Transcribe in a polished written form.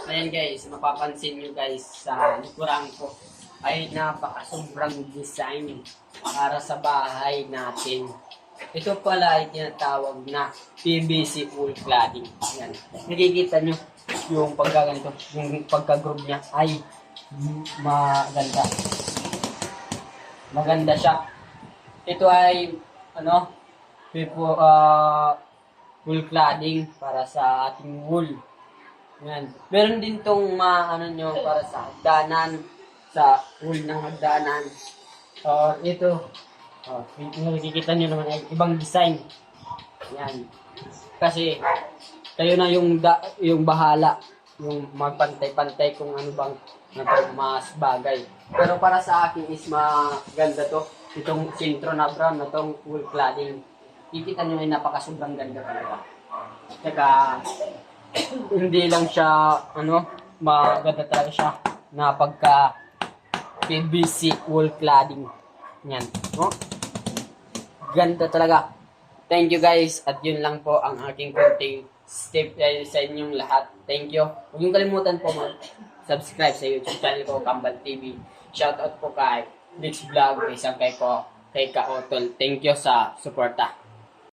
Ayan guys, mapapansin nyo guys sa likuran ko ay napakasobrang design para sa bahay natin. Ito pala ay tinatawag na PVC wool cladding. Ayan. Nakikita nyo yung pagkaganto, yung pagka-group niya ay maganda. Maganda siya. Ito ay wool cladding para sa ating wool. Yan. Meron din tong para sa hagdanan, sa wool ng hagdanan. Ito, nakikita nyo naman ay ibang design. Yan. Kasi, kayo na yung bahala, yung magpantay-pantay kung ano bang mas bagay. Pero para sa akin is maganda to. Itong sintro na brown na tong wool cladding. Kikita nyo ay napakasobrang ganda talaga. Saka, hindi lang siya, maganda talaga siya na pagka PVC wool cladding. Yan. No? Ganda talaga. Thank you guys. At yun lang po ang aking konting step sa inyong lahat. Thank you. Huwag niyong kalimutan po mag-subscribe sa YouTube channel ko, Kambal TV. Shoutout po kay Dix Vlog, isang kay Ka Otol. Thank you sa suporta.